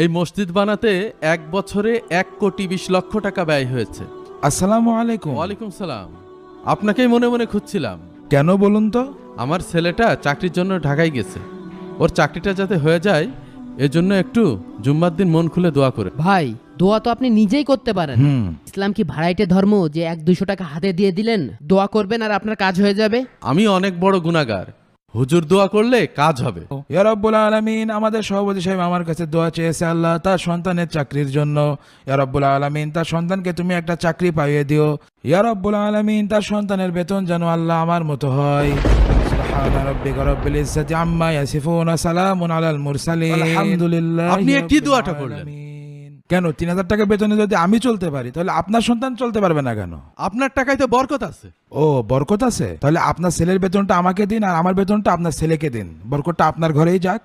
এই মসজিদ বানাতে ১ বছরে ১,২০,০০,০০০ টাকা ব্যয় হয়েছে। আসসালামু আলাইকুম। ওয়ালাইকুম সালাম। আপনাকেই মনে মনে খুঁজছিলাম। কেন বলুন তো? আমার ছেলেটা চাকরির জন্য ঢাকায় গেছে। ওর চাকরিটা যাতে হয়ে যায় এজন্য একটু জুম্মার দিন মন খুলে দোয়া করে। ভাই, দোয়া তো আপনি নিজেই করতে পারেন। ইসলাম কি ভাড়াইটে ধর্ম যে ১-২০০ টাকা হাতে দিয়ে দিলেন, দোয়া করবেন আর আপনার কাজ হয়ে যাবে? আমি অনেক বড় গুনাহগার, হুজুর দোয়া করলে কাজ হবে। ইয়া রাব্বুল আলামিন, আমাদের সভাপতি সাহেব আমার কাছে দোয়া চেয়েছে আল্লাহ তার সন্তানের চাকরির জন্য। ইয়া রাব্বুল আলামিন, তার সন্তানকে তুমি একটা চাকরি পাইয়ে দিও। ইয়া রাব্বুল আলামিন, তার সন্তানের বেতন যেন আল্লাহ আমার মতো হয়। সুবহানা রাব্বিকা রাব্বিল ইজ্জাতি আম্মা ইয়াসিফুন, সালামুন আলাল মুরসালিন, আলহামদুলিল্লাহ। আপনি কি দোয়াটা করলেন? কেন ৩,০০০ টাকা বেতনে যদি আমি চলতে পারি তাহলে আপনার সন্তান চলতে পারবে না কেন? আপনার টাকায় তো বরকত আছে। ও, বরকত আছে? তাহলে আপনার ছেলের বেতনটা আমাকে দিন আর আমার বেতনটা আপনার ছেলেকে দিন, বরকতটা আপনার ঘরেই যাক।